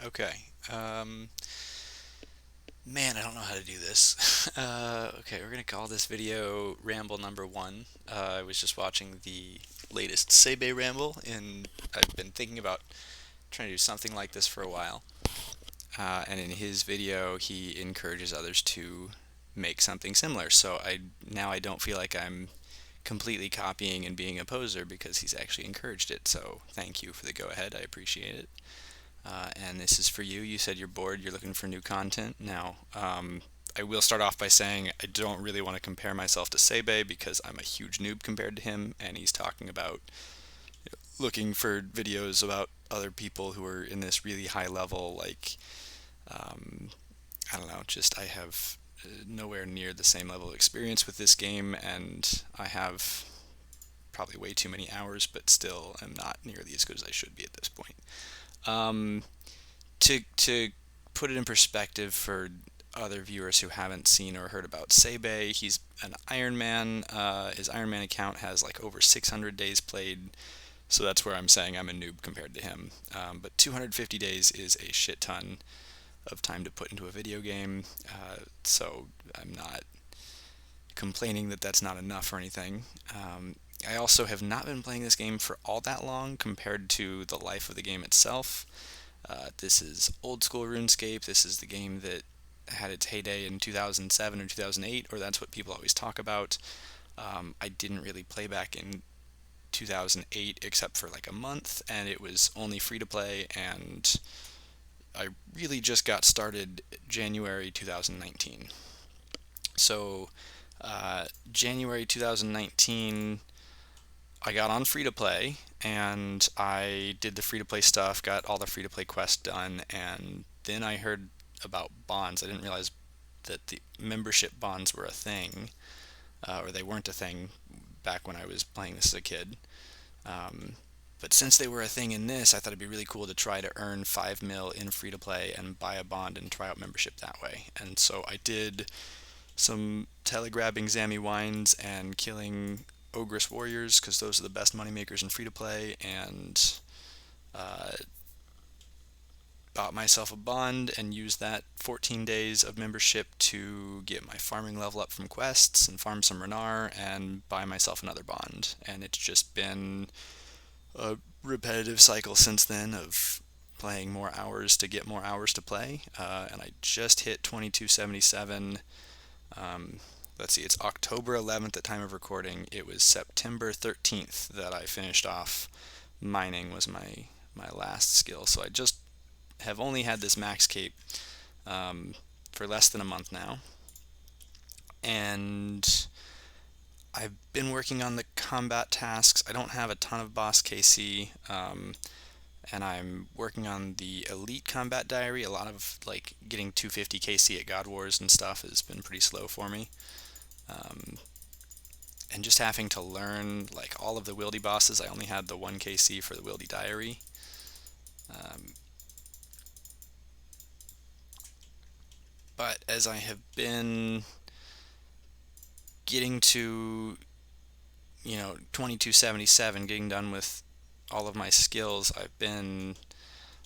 Okay. Man, I don't know how to do this. Okay, we're gonna call this video Ramble number one. I was just watching the latest SayBayBay Ramble, and I've been thinking about trying to do something like this for a while. And in his video, he encourages others to make something similar. So I don't feel like I'm completely copying and being a poser because he's actually encouraged it. So thank you for the go ahead. I appreciate it. And this is for you. You said you're bored, you're looking for new content. Now, I will start off by saying I don't really want to compare myself to SayBay because I'm a huge noob compared to him, and he's talking about looking for videos about other people who are in this really high level, like, um, I don't know, just I have nowhere near the same level of experience with this game, and I have probably way too many hours, but still am not nearly as good as I should be at this point. Um, to put it in perspective for other viewers who haven't seen or heard about SayBay, he's an Iron Man. His Iron Man account has like over 600 days played, so that's where I'm saying I'm a noob compared to him. But 250 days is a shit ton of time to put into a video game, so I'm not complaining that that's not enough or anything. I also have not been playing this game for all that long compared to the life of the game itself. This is old school RuneScape. This is the game that had its heyday in 2007 or 2008, or that's what people always talk about. I didn't really play back in 2008 except for like a month, and it was only free to play, and I really just got started January 2019. So, January 2019, I got on free to play and I did the free to play stuff, got all the free to play quests done, and then I heard about bonds. I didn't realize that the membership bonds were a thing, or they weren't a thing back when I was playing this as a kid. Um, but since they were a thing in this, I thought it'd be really cool to try to earn 5 mil in free to play and buy a bond and try out membership that way. And so I did some telegrabbing Zammy Wines and killing Ogress Warriors because those are the best moneymakers in free to play, and uh, bought myself a bond and used that 14 days of membership to get my farming level up from quests and farm some Renar and buy myself another bond. And it's just been a repetitive cycle since then of playing more hours to get more hours to play. And I just hit 2277. Um, let's see, it's October 11th at time of recording. It was September 13th that I finished off mining was my last skill. So I just have only had this max cape for less than a month now. And I've been working on the combat tasks. I don't have a ton of boss KC, and I'm working on the elite combat diary. A lot of like getting 250 KC at God Wars and stuff has been pretty slow for me. Um, and just having to learn like all of the wildy bosses. I only had the 1 KC for the wildy diary. Um, but as I have been getting to 2277, getting done with all of my skills, I've been,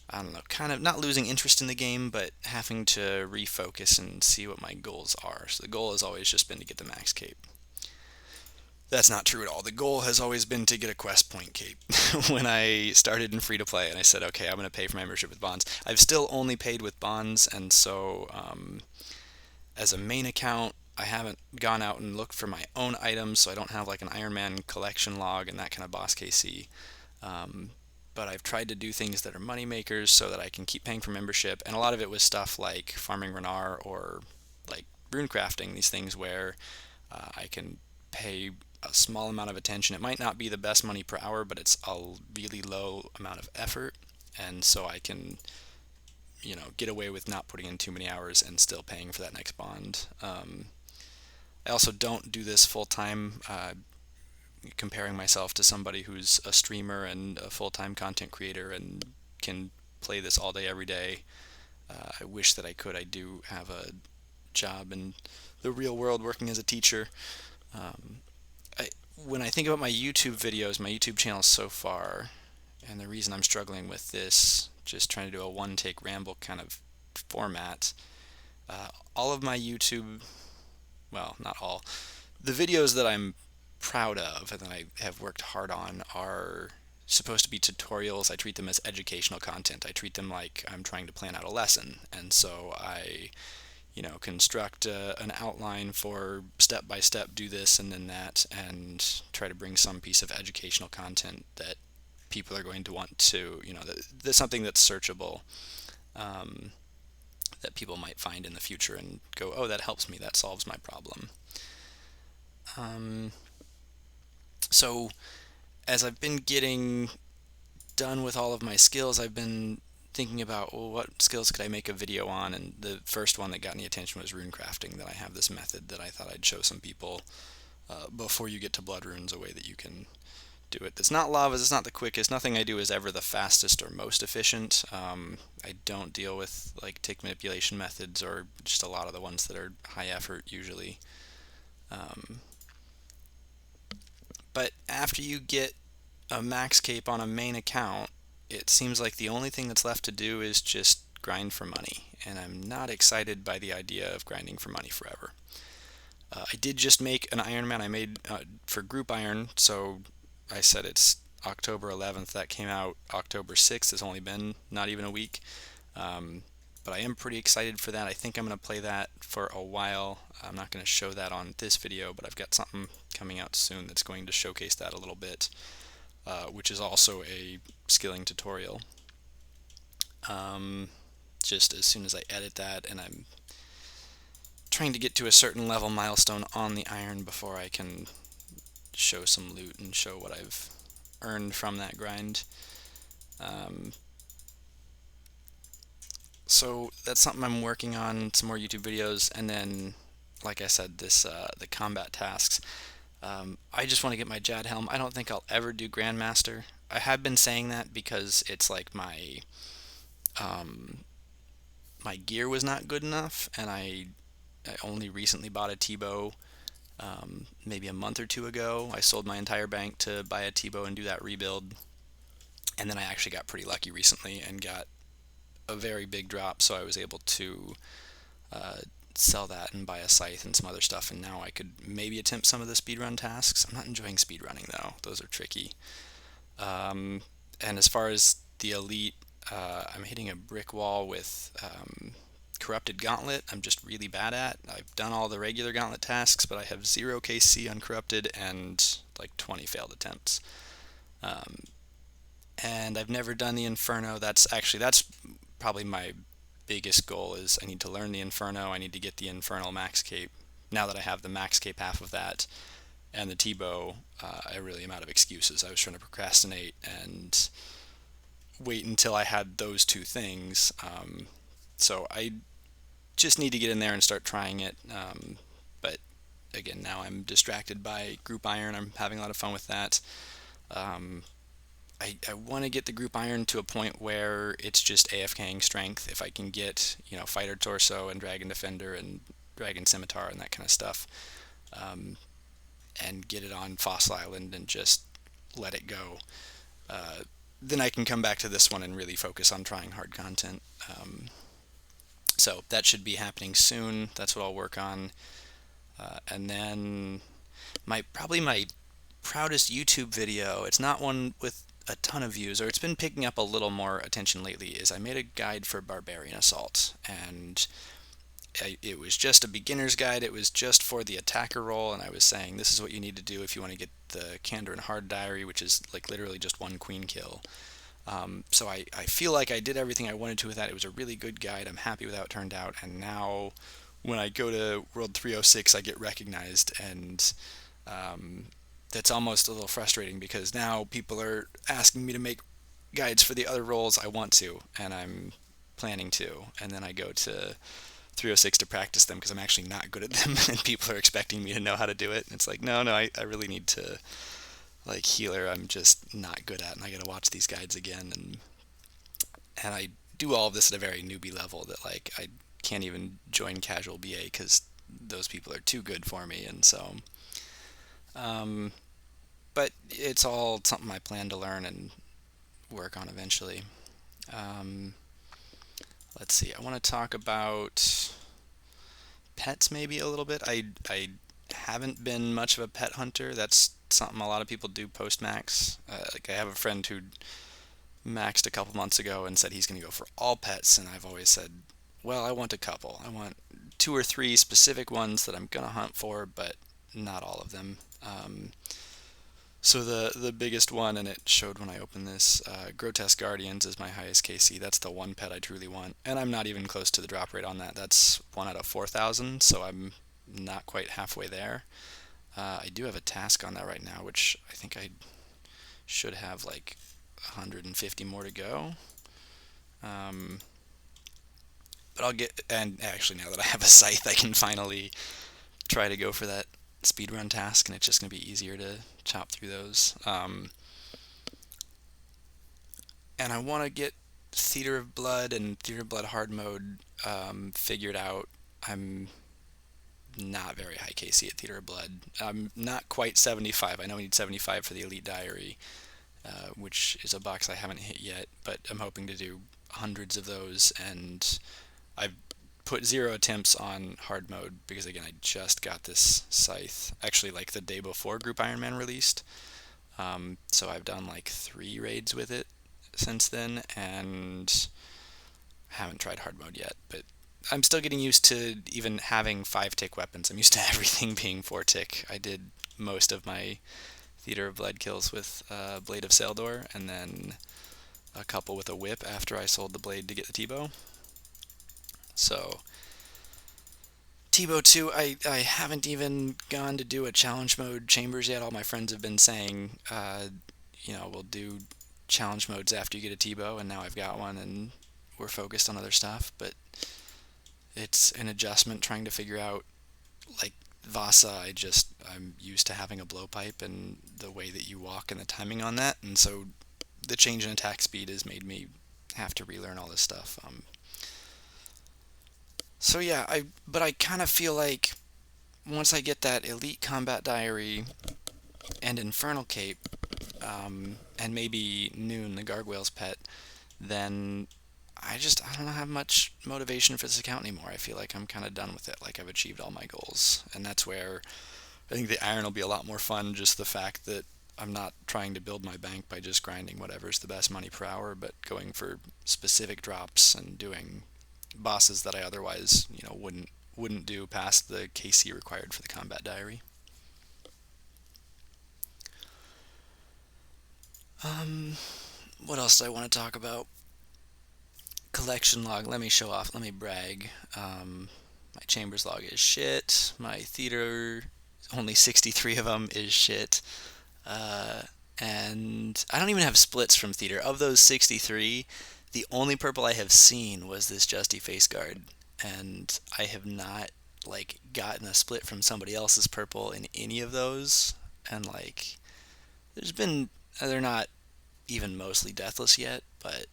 I don't know, kind of not losing interest in the game, but having to refocus and see what my goals are. So the goal has always just been to get the max cape. That's not true at all. The goal has always been to get a quest point cape. When I started in free to play and I said, okay, I'm going to pay for my membership with bonds, I've still only paid with bonds, and so as a main account, I haven't gone out and looked for my own items, so I don't have like an Iron Man collection log and that kind of boss KC. But I've tried to do things that are money makers so that I can keep paying for membership, and a lot of it was stuff like farming Renar or like rune crafting, these things where I can pay a small amount of attention. It might not be the best money per hour, but it's a really low amount of effort, and so I can get away with not putting in too many hours and still paying for that next bond. I also don't do this full time. Comparing myself to somebody who's a streamer and a full-time content creator and can play this all day every day. I wish that I could. I do have a job in the real world working as a teacher. Um, I, when I think about my YouTube videos, my YouTube channel so far, And the reason I'm struggling with this, just trying to do a one-take ramble kind of format, all of my YouTube, well, not all, the videos that I'm proud of and that I have worked hard on are supposed to be tutorials. I treat them as educational content. I treat them like I'm trying to plan out a lesson. And so I, construct an outline for step by step, do this and then that, and try to bring some piece of educational content that people are going to want to, that's something that's searchable, um, that people might find in the future and go, oh, that helps me, that solves my problem. Um, so as I've been getting done with all of my skills, I've been thinking about, well, what skills could I make a video on? And the first one that got any attention was rune crafting, that I have this method that I thought I'd show some people before you get to blood runes, a way that you can do it. It's not lavas, it's not the quickest, nothing I do is ever the fastest or most efficient. I don't deal with like tick manipulation methods or just a lot of the ones that are high effort usually. Um, but after you get a max cape on a main account, it seems like the only thing that's left to do is just grind for money, and I'm not excited by the idea of grinding for money forever. I did just make an Iron Man I made for Group Iron, so I said it's October 11th. That came out October 6th. It's only been not even a week. Um, but I am pretty excited for that. I think I'm going to play that for a while. I'm not going to show that on this video, but I've got something coming out soon that's going to showcase that a little bit, which is also a skilling tutorial. Just as soon as I edit that, and I'm trying to get to a certain level milestone on the iron before I can show some loot and show what I've earned from that grind. So that's something I'm working on, some more YouTube videos, and then, like I said, this the combat tasks. I just want to get my Jad helm. I don't think I'll ever do Grandmaster. I have been saying that because it's like my gear was not good enough, and I only recently bought a T-bow maybe a month or two ago. I sold my entire bank to buy a T-bow and do that rebuild, and then I actually got pretty lucky recently and got a very big drop, so I was able to uh, sell that and buy a scythe and some other stuff, and now I could maybe attempt some of the speedrun tasks. I'm not enjoying speedrunning though; those are tricky. And as far as the elite, I'm hitting a brick wall with Corrupted Gauntlet. I'm just really bad at. I've done all the regular Gauntlet tasks, but I have 0 KC on Corrupted and like 20 failed attempts. And I've never done the Inferno. That's probably my biggest goal, is I need to learn the Inferno. I need to get the Infernal Max Cape. Now that I have the Max Cape half of that and the T-bow, I really am out of excuses. I was trying to procrastinate and wait until I had those two things. So I just need to get in there and start trying it. But again, now I'm distracted by Group Iron. I'm having a lot of fun with that. I want to get the Group Iron to a point where it's just AFKing strength. If I can get, Fighter Torso and Dragon Defender and Dragon Scimitar and that kind of stuff, and get it on Fossil Island and just let it go, then I can come back to this one and really focus on trying hard content. So that should be happening soon. That's what I'll work on. And then probably my proudest YouTube video, it's not one with a ton of views, or it's been picking up a little more attention lately, is I made a guide for Barbarian Assault, and it was just a beginner's guide. It was just for the attacker role, and I was saying this is what you need to do if you want to get the Candor and Hard Diary, which is like literally just one queen kill. So I feel like I did everything I wanted to with that. It was a really good guide. I'm happy with how it turned out, and now when I go to World 306 I get recognized, and that's almost a little frustrating because now people are asking me to make guides for the other roles I want to, and I'm planning to, and then I go to 306 to practice them because I'm actually not good at them and people are expecting me to know how to do it, and it's like, no, I really need to, like healer, I'm just not good at, and I gotta watch these guides again, and I do all of this at a very newbie level that like I can't even join casual BA because those people are too good for me, and so but it's all something I plan to learn, and work on eventually. Um, let's see. I want to talk about pets maybe a little bit. I haven't been much of a pet hunter. That's something a lot of people do post max. Like I have a friend who maxed a couple months ago and said he's going to go for all pets, and I've always said, well, I want a couple. I want two or three specific ones that I'm going to hunt for, but not all of them. So the biggest one, and it showed when I opened this, Grotesque Guardians is my highest KC. That's the one pet I truly want, and I'm not even close to the drop rate on that. That's 1 out of 4,000, so I'm not quite halfway there. I do have a task on that right now, which I think I should have like 150 more to go. Um, but I'll get, and actually now that I have a scythe, I can finally try to go for that speedrun task, and it's just going to be easier to chop through those. And I want to get Theater of Blood and Theater of Blood hard mode figured out. I'm not very high KC at Theater of Blood. I'm not quite 75. I know I need 75 for the Elite Diary, which is a box I haven't hit yet, but I'm hoping to do hundreds of those, and I've put 0 attempts on hard mode because, again, I just got this scythe actually like the day before Group Iron Man released. So I've done like 3 raids with it since then, and haven't tried hard mode yet, but I'm still getting used to even having 5-tick weapons. I'm used to everything being 4-tick. I did most of my Theater of Blood kills with Blade of Saildor, and then a couple with a whip after I sold the blade to get the T-bow. So T-bow 2, I haven't even gone to do a challenge mode chambers yet. All my friends have been saying, we'll do challenge modes after you get a T-bow, and now I've got one, and we're focused on other stuff, but it's an adjustment trying to figure out, like, Vasa, I'm used to having a blowpipe and the way that you walk and the timing on that, and so the change in attack speed has made me have to relearn all this stuff. So yeah, but I kind of feel like once I get that Elite Combat Diary and Infernal Cape, and maybe Noon, the Gargoyle's pet, then I don't have much motivation for this account anymore. I feel like I'm kind of done with it. Like I've achieved all my goals, and that's where I think the Iron will be a lot more fun. Just the fact that I'm not trying to build my bank by just grinding whatever's the best money per hour, but going for specific drops and doing bosses that I otherwise, wouldn't do past the KC required for the Combat Diary. What else do I want to talk about? Collection log. Let me show off. Let me brag. My Chambers log is shit. My Theater, only 63 of them, is shit. And I don't even have splits from Theater. Of those 63, the only purple I have seen was this Justy Face Guard, and I have not gotten a split from somebody else's purple in any of those. And they're not even mostly deathless yet, but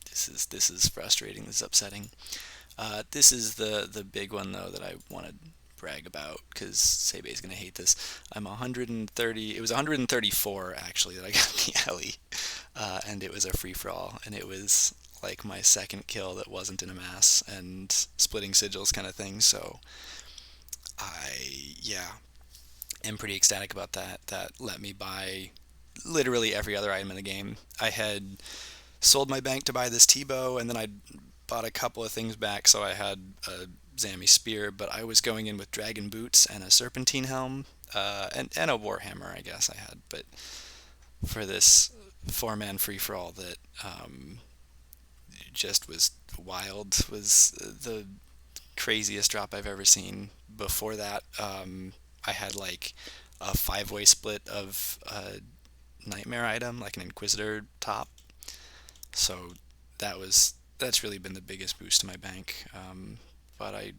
this is frustrating. This is upsetting. This is the big one though that I want to brag about because SayBay's gonna hate this. I'm 130. It was 134 actually that I got the Ellie, and it was a free for all, and it was like my second kill that wasn't in a mass and splitting sigils kind of thing. So I am pretty ecstatic about that. That let me buy literally every other item in the game. I had sold my bank to buy this T-bow, and then I bought a couple of things back, so I had a Zami spear, but I was going in with dragon boots and a serpentine helm, and a warhammer, I guess I had. But for this 4-man free-for-all that just was wild, was the craziest drop I've ever seen. Before that, I had like a 5-way split of a nightmare item, like an Inquisitor top. So that's really been the biggest boost to my bank. But I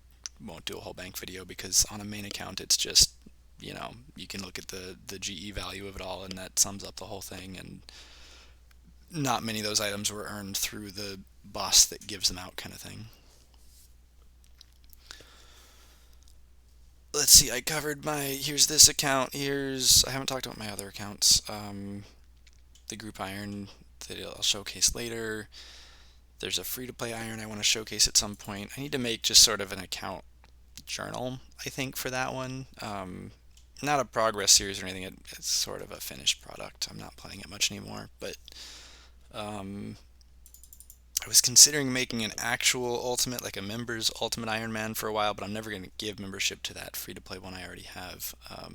won't do a whole bank video because on a main account it's just, you can look at the GE value of it all, and that sums up the whole thing, and not many of those items were earned through the boss that gives them out kind of thing. Let's see, I covered here's this account, I haven't talked about my other accounts. The Group Iron that I'll showcase later. There's a free-to-play iron I want to showcase at some point. I need to make just sort of an account journal, I think, for that one. Not a progress series or anything. It's sort of a finished product. I'm not playing it much anymore, but I was considering making an actual ultimate, like a members ultimate Iron Man for a while, but I'm never going to give membership to that free-to-play one I already have. I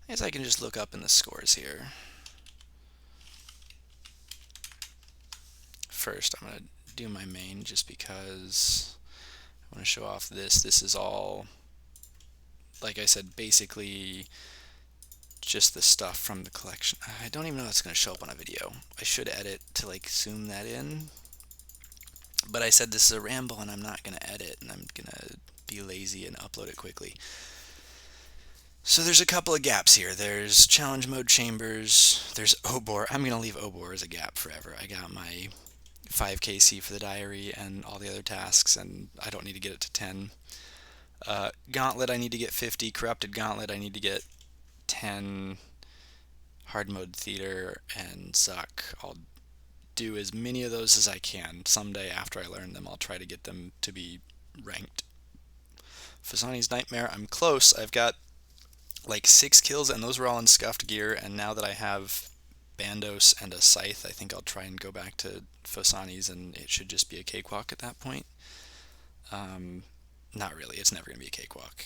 guess I can just look up in the scores here. First, I'm going to do my main just because I want to show off this. This is all, like I said, basically just the stuff from the collection. I don't even know if it's going to show up on a video. I should edit to like zoom that in. But I said this is a ramble and I'm not going to edit, and I'm going to be lazy and upload it quickly. So there's a couple of gaps here. There's challenge mode chambers. There's Obor. I'm going to leave Obor as a gap forever. I got my 5kc for the diary and all the other tasks, and I don't need to get it to 10. Gauntlet, I need to get 50. Corrupted Gauntlet, I need to get 10. Hard mode theater and Zuck. I'll do as many of those as I can. Someday after I learn them, I'll try to get them to be ranked. Fasani's Nightmare, I'm close. I've got like 6 kills, and those were all in scuffed gear, and now that I have Bandos and a Scythe, I think I'll try and go back to Fasani's, and it should just be a cakewalk at that point. Not really, it's never going to be a cakewalk.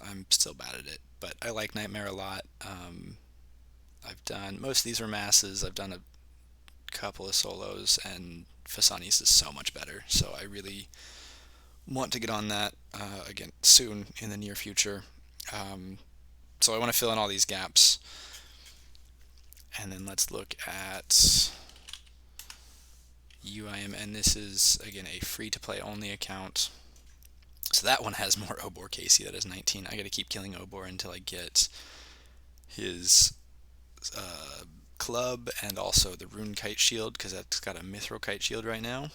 I'm still bad at it, but I like Nightmare a lot. I've done, most of these were masses, I've done a couple of solos, and Fasani's is so much better, so I really want to get on that again soon in the near future. So I want to fill in all these gaps, and then let's look at UIM, and this is again a free-to-play only account. So that one has more Obor KC, that is 19. I got to keep killing Obor until I get his club and also the Rune Kite Shield, because that's got a Mithril Kite Shield right now.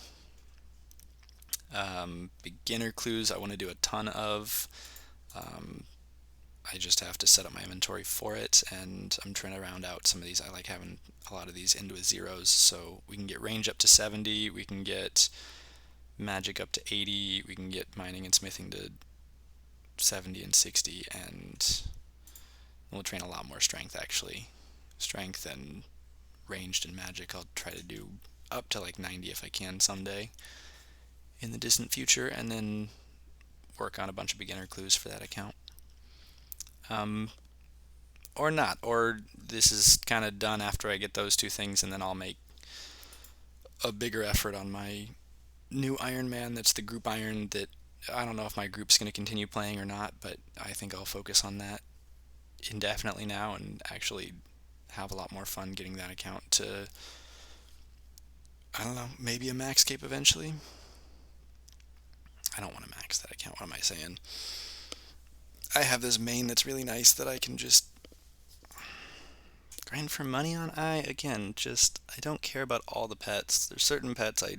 Beginner clues I want to do a ton of. I just have to set up my inventory for it, and I'm trying to round out some of these. I like having a lot of these into zeros, so we can get range up to 70, we can get magic up to 80, we can get mining and smithing to 70 and 60, and we'll train a lot more strength actually. Strength and ranged and magic I'll try to do up to like 90 if I can someday in the distant future, and then work on a bunch of beginner clues for that account. Or not, or this is kind of done after I get those two things, and then I'll make a bigger effort on my new Iron Man. That's the group iron that I don't know if my group's going to continue playing or not, but I think I'll focus on that indefinitely now and actually have a lot more fun getting that account to, I don't know, maybe a max cape eventually. I don't want to max that account, what am I saying? I have this main that's really nice that I can just grind for money on. I don't care about all the pets. There's certain pets I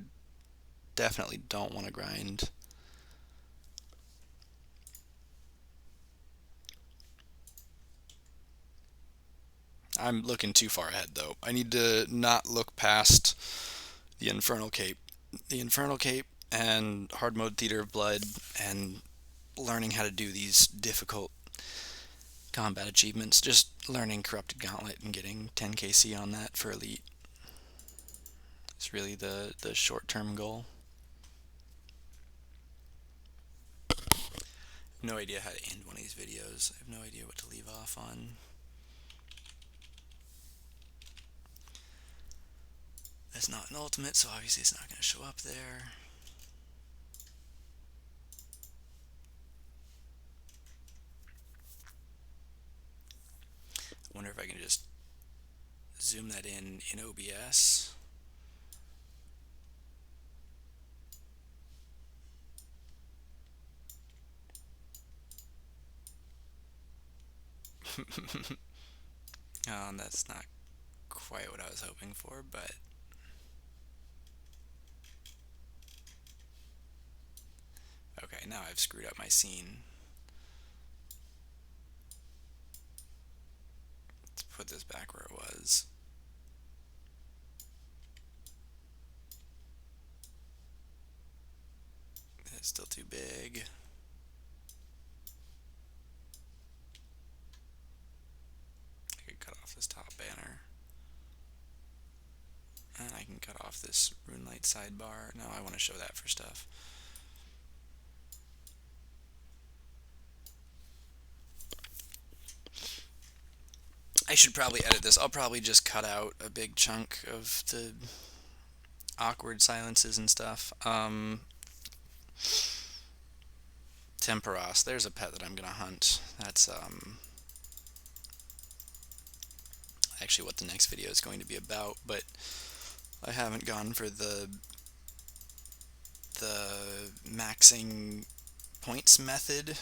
definitely don't want to grind. I'm looking too far ahead though. I need to not look past the Infernal Cape. The Infernal Cape and Hard Mode Theater of Blood and learning how to do these difficult combat achievements. Just learning Corrupted Gauntlet and getting 10kc on that for Elite. It's really the short-term goal. No idea how to end one of these videos. I have no idea what to leave off on. That's not an ultimate, so obviously it's not going to show up there. I wonder if I can just zoom that in OBS. That's not quite what I was hoping for, but okay, now I've screwed up my scene. Let's put this back where it was. Still too big. I could cut off this top banner. And I can cut off this RuneLight sidebar. No, I want to show that for stuff. I should probably edit this. I'll probably just cut out a big chunk of the awkward silences and stuff. Temperos. There's a pet that I'm gonna hunt. That's actually what the next video is going to be about, but I haven't gone for the maxing points method,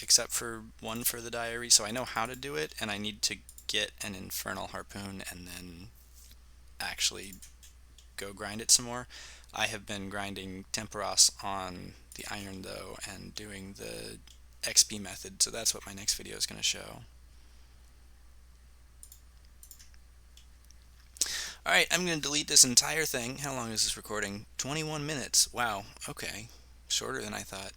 except for one for the diary, so I know how to do it, and I need to get an infernal harpoon and then actually go grind it some more. I have been grinding Temperos on the iron though and doing the XP method, so that's what my next video is going to show. Alright, I'm going to delete this entire thing. How long is this recording? 21 minutes. Wow, okay. Shorter than I thought.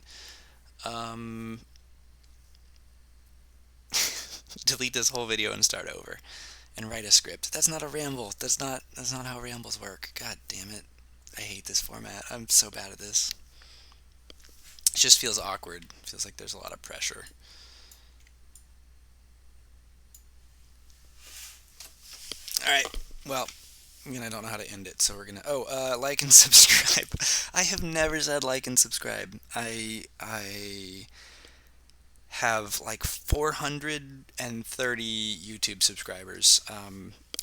Delete this whole video and start over. And write a script. That's not a ramble. That's not how rambles work. God damn it. I hate this format. I'm so bad at this. It just feels awkward. It feels like there's a lot of pressure. Alright, well, I don't know how to end it, so we're gonna... like and subscribe. I have never said like and subscribe. I have like 430 YouTube subscribers.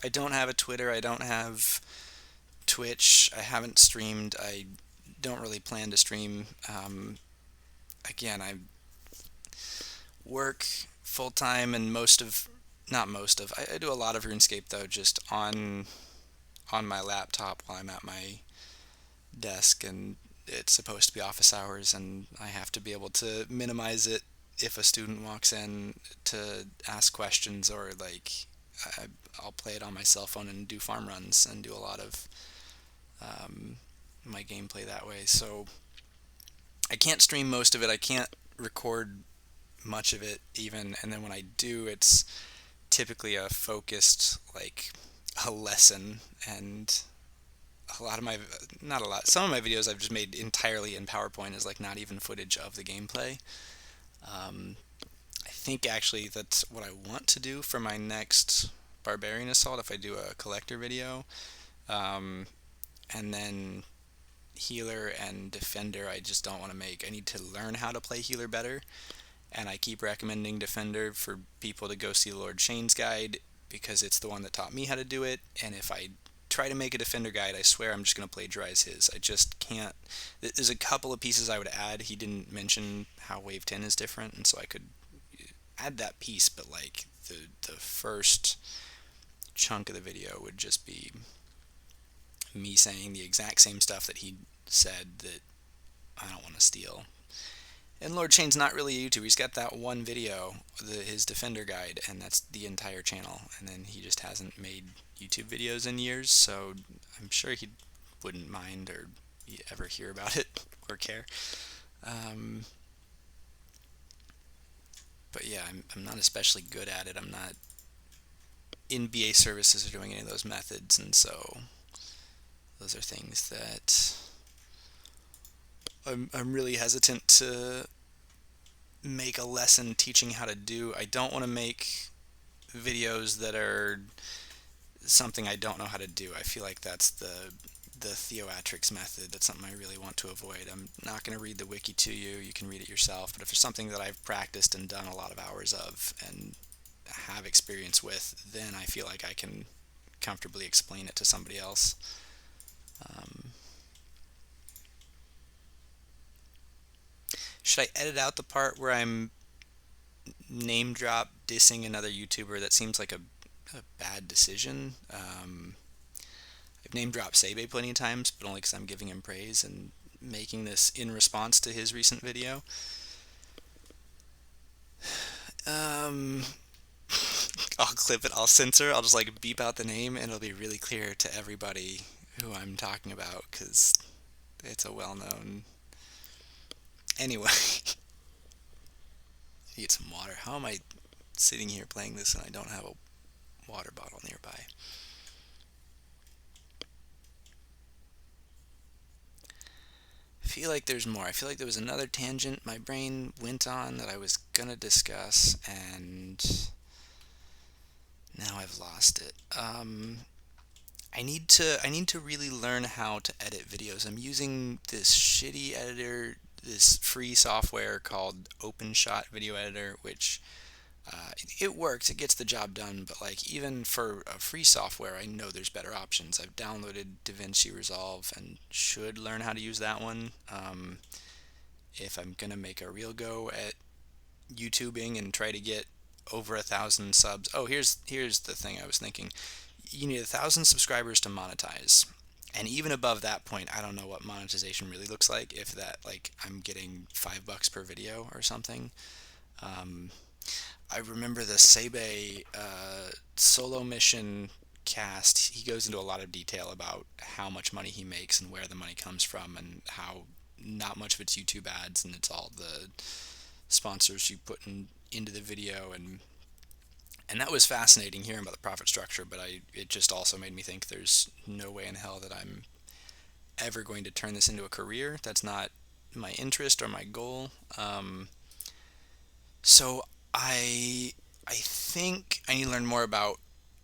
I don't have a Twitter. I don't have Twitch. I haven't streamed. I don't really plan to stream. Again, I work full-time and I do a lot of RuneScape though, just on my laptop while I'm at my desk, and it's supposed to be office hours, and I have to be able to minimize it if a student walks in to ask questions, or like I'll play it on my cell phone and do farm runs and do a lot of my gameplay that way. So I can't stream most of it. I can't record much of it even, and then when I do, it's typically a focused, like a lesson, and some of my videos I've just made entirely in PowerPoint is like not even footage of the gameplay. I think actually that's what I want to do for my next Barbarian Assault if I do a collector video. And then Healer and Defender I just don't want to make. I need to learn how to play Healer better, and I keep recommending Defender for people to go see Lord Shane's guide because it's the one that taught me how to do it, and if I try to make a Defender guide, I swear I'm just going to play dry as his. I just can't. There's a couple of pieces I would add. He didn't mention how Wave 10 is different, and so I could add that piece, but like the first chunk of the video would just be me saying the exact same stuff that he said that I don't want to steal. And Lord Shane's not really a YouTuber. He's got that one video, his Defender guide, and that's the entire channel. And then he just hasn't made YouTube videos in years, so I'm sure he wouldn't mind or ever hear about it or care. But yeah, I'm not especially good at it. I'm not in BA services or doing any of those methods, and so those are things that I'm really hesitant to make a lesson teaching how to do. I don't want to make videos that are something I don't know how to do. I feel like that's the Theoatrix method. That's something I really want to avoid. I'm not going to read the wiki to you. You can read it yourself. But if there's something that I've practiced and done a lot of hours of and have experience with, then I feel like I can comfortably explain it to somebody else. Should I edit out the part where I'm name drop dissing another YouTuber? That seems like a bad decision. I've name dropped SayBayBay plenty of times, but only because I'm giving him praise and making this in response to his recent video. I'll clip it, I'll censor, I'll just like beep out the name, and it'll be really clear to everybody who I'm talking about, because it's a well-known Anyway, need some water. How am I sitting here playing this and I don't have a water bottle nearby? I feel like there's more. I feel like there was another tangent my brain went on that I was gonna discuss, and now I've lost it. I need to really learn how to edit videos. I'm using this shitty editor, this free software called OpenShot Video Editor, which it works, it gets the job done, but like even for a free software, I know there's better options. I've downloaded DaVinci Resolve and should learn how to use that one. If I'm gonna make a real go at YouTubing and try to get over 1,000 subs. Oh, here's the thing I was thinking. You need 1,000 subscribers to monetize. And even above that point, I don't know what monetization really looks like. If that, like, I'm getting $5 per video or something. Um, I remember the SayBay solo mission cast. He goes into a lot of detail about how much money he makes and where the money comes from, and how not much of it's YouTube ads and it's all the sponsors you put into the video, and that was fascinating hearing about the profit structure. But it just also made me think there's no way in hell that I'm ever going to turn this into a career. That's not my interest or my goal. So I think I need to learn more about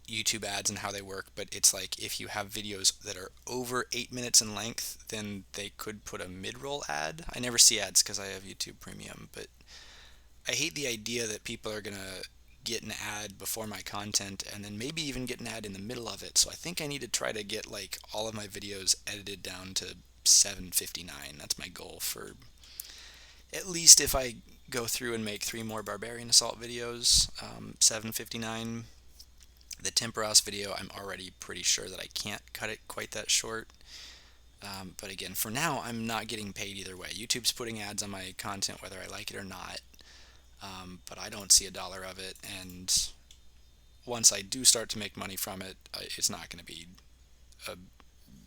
YouTube ads and how they work, but it's like if you have videos that are over 8 minutes in length, then they could put a mid-roll ad. I never see ads because I have YouTube Premium, but I hate the idea that people are gonna get an ad before my content and then maybe even get an ad in the middle of it. So I think I need to try to get like all of my videos edited down to 7:59. That's my goal for at least if I go through and make 3 more Barbarian Assault videos. 7:59. The Temperos video, I'm already pretty sure that I can't cut it quite that short. But again, for now, I'm not getting paid either way. YouTube's putting ads on my content whether I like it or not, but I don't see a dollar of it. And once I do start to make money from it, it's not going to be a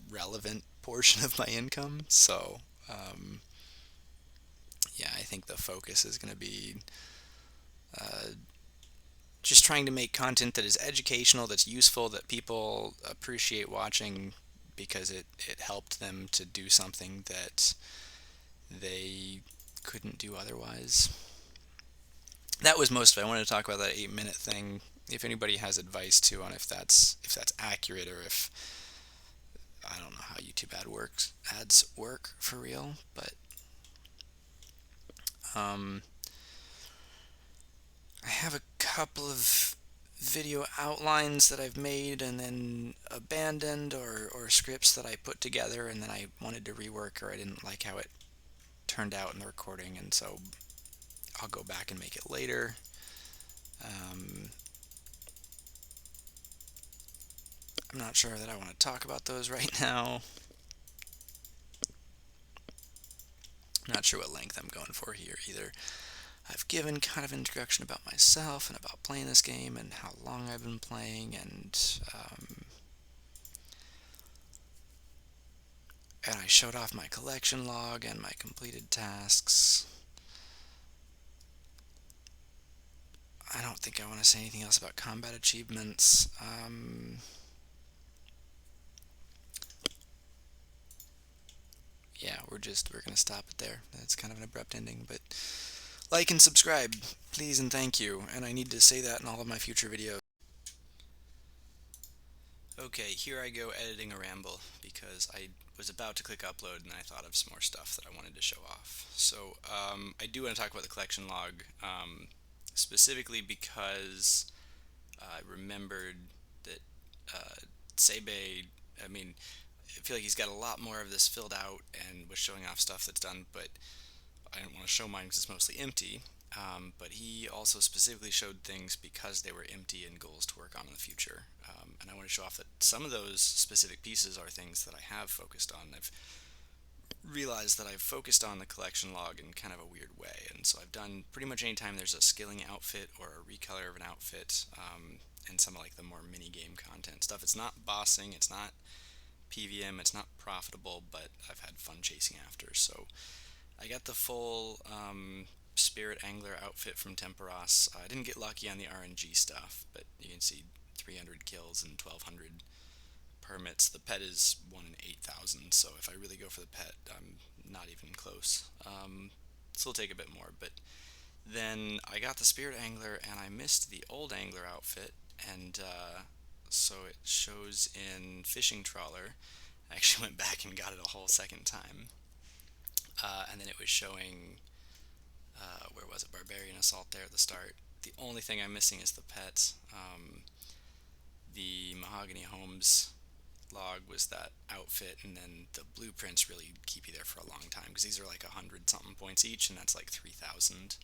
relevant portion of my income. So, yeah, I think the focus is going to be just trying to make content that is educational, that's useful, that people appreciate watching because it helped them to do something that they couldn't do otherwise. That was most of it. I wanted to talk about that 8 minute thing. If anybody has advice too on if that's accurate, or if I don't know how YouTube ads work for real, but um, I have a couple of video outlines that I've made and then abandoned, or scripts that I put together and then I wanted to rework, or I didn't like how it turned out in the recording, and so I'll go back and make it later. Um, I'm not sure that I want to talk about those right now. Not sure what length I'm going for here either. I've given kind of an introduction about myself and about playing this game and how long I've been playing, and I showed off my collection log and my completed tasks. I don't think I want to say anything else about combat achievements. Yeah, we're gonna stop it there. That's kind of an abrupt ending, but like and subscribe, please and thank you. And I need to say that in all of my future videos. Okay, here I go editing a ramble because I was about to click upload and I thought of some more stuff that I wanted to show off. So I do want to talk about the collection log, specifically because I remembered that SayBay, I mean, I feel like he's got a lot more of this filled out and was showing off stuff that's done, but I didn't want to show mine because it's mostly empty. But he also specifically showed things because they were empty and goals to work on in the future. And I want to show off that some of those specific pieces are things that I have focused on. I've realized that I've focused on the collection log in kind of a weird way. And so I've done pretty much any time there's a skilling outfit or a recolor of an outfit, and some of like the more mini game content stuff. It's not bossing, it's not PVM, it's not profitable, but I've had fun chasing after. So I got the full Spirit Angler outfit from Temperos. I didn't get lucky on the RNG stuff, but you can see 300 kills and 1,200 permits. The pet is 1 in 8,000, so if I really go for the pet, I'm not even close. Still take a bit more, but then I got the Spirit Angler and I missed the old Angler outfit, and so it shows in Fishing Trawler. I actually went back and got it a whole second time. And then it was showing, where was it, Barbarian Assault there at the start. The only thing I'm missing is the pets. The Mahogany Homes log was that outfit, and then the blueprints really keep you there for a long time because these are like 100 something points each, and that's like 3,000.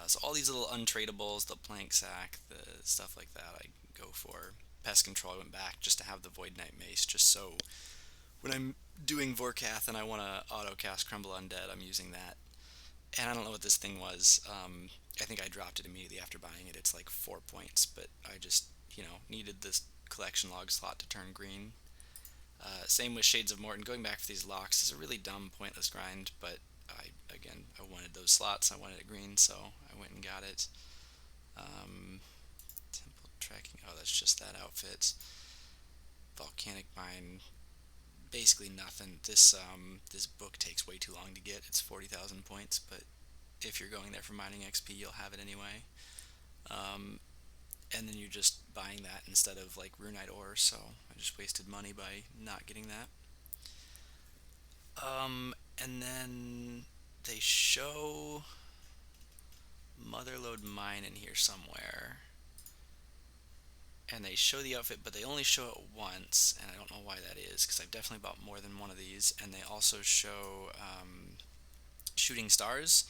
So all these little untradables, the plank sack, the stuff like that, I go for. Pest control, I went back just to have the Void Knight Mace, just so when I'm doing Vorkath and I want to auto cast Crumble Undead, I'm using that. And I don't know what this thing was. I think I dropped it immediately after buying it. It's like 4 points, but I just, needed this collection log slot to turn green. Same with Shades of Morton. Going back for these locks is a really dumb, pointless grind, but I wanted those slots. I wanted it green, so I went and got it. Temple tracking. Oh, that's just that outfit. Volcanic Mine. Basically nothing. This book takes way too long to get. It's 40,000 points, but if you're going there for mining XP, you'll have it anyway. And then you're just buying that instead of like Runite ore, so I just wasted money by not getting that. And then they show Motherlode Mine in here somewhere. And they show the outfit, but they only show it once, and I don't know why that is, because I've definitely bought more than one of these. And they also show Shooting Stars.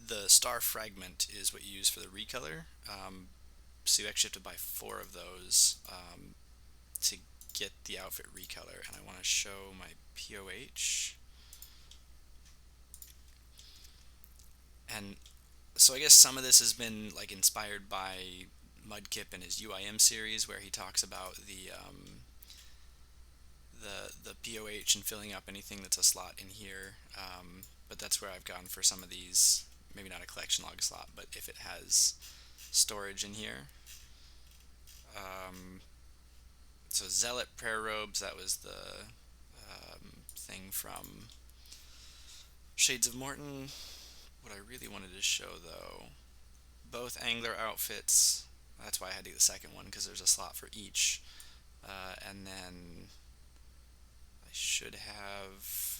The Star Fragment is what you use for the recolor. So you actually have to buy 4 of those to get the outfit recolor. And I want to show my POH. And so I guess some of this has been like inspired by Mudkip and his UIM series, where he talks about the POH and filling up anything that's a slot in here. But that's where I've gone for some of these. Maybe not a collection log slot, but if it has storage in here. So Zealot Prayer Robes, that was the thing from Shades of Morton. What I really wanted to show, though, both Angler outfits. That's why I had to get the second one, because there's a slot for each. And then I should have...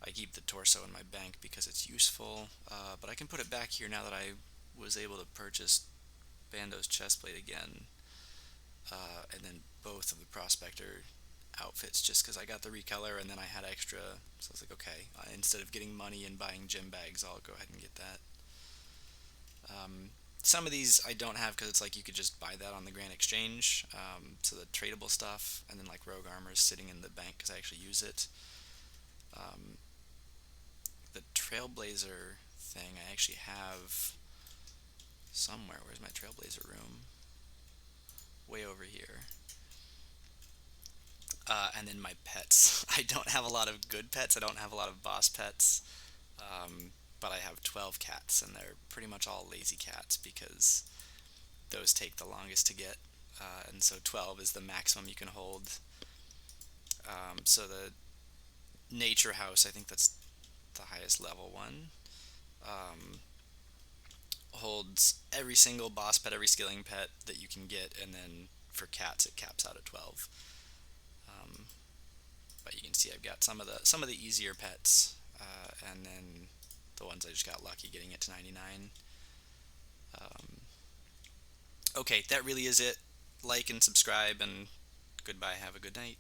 I keep the torso in my bank because it's useful, but I can put it back here now that I was able to purchase Bando's chestplate again. And then both of the Prospector outfits, just because I got the recolor and then I had extra, so I was like, okay, instead of getting money and buying gym bags, I'll go ahead and get that. Some of these I don't have because it's like you could just buy that on the Grand Exchange, so the tradable stuff, and then like Rogue Armor is sitting in the bank because I actually use it. The Trailblazer thing I actually have somewhere. Where's my Trailblazer room? Way over here. And then my pets. I don't have a lot of good pets. I don't have a lot of boss pets. But I have 12 cats, and they're pretty much all lazy cats because those take the longest to get. And so 12 is the maximum you can hold. So the Nature House, I think that's the highest level one, holds every single boss pet, every skilling pet that you can get, and then for cats it caps out at 12. But you can see I've got some of the easier pets, and then the ones I just got lucky getting it to 99. Okay, that really is it. Like and subscribe, and goodbye. Have a good night.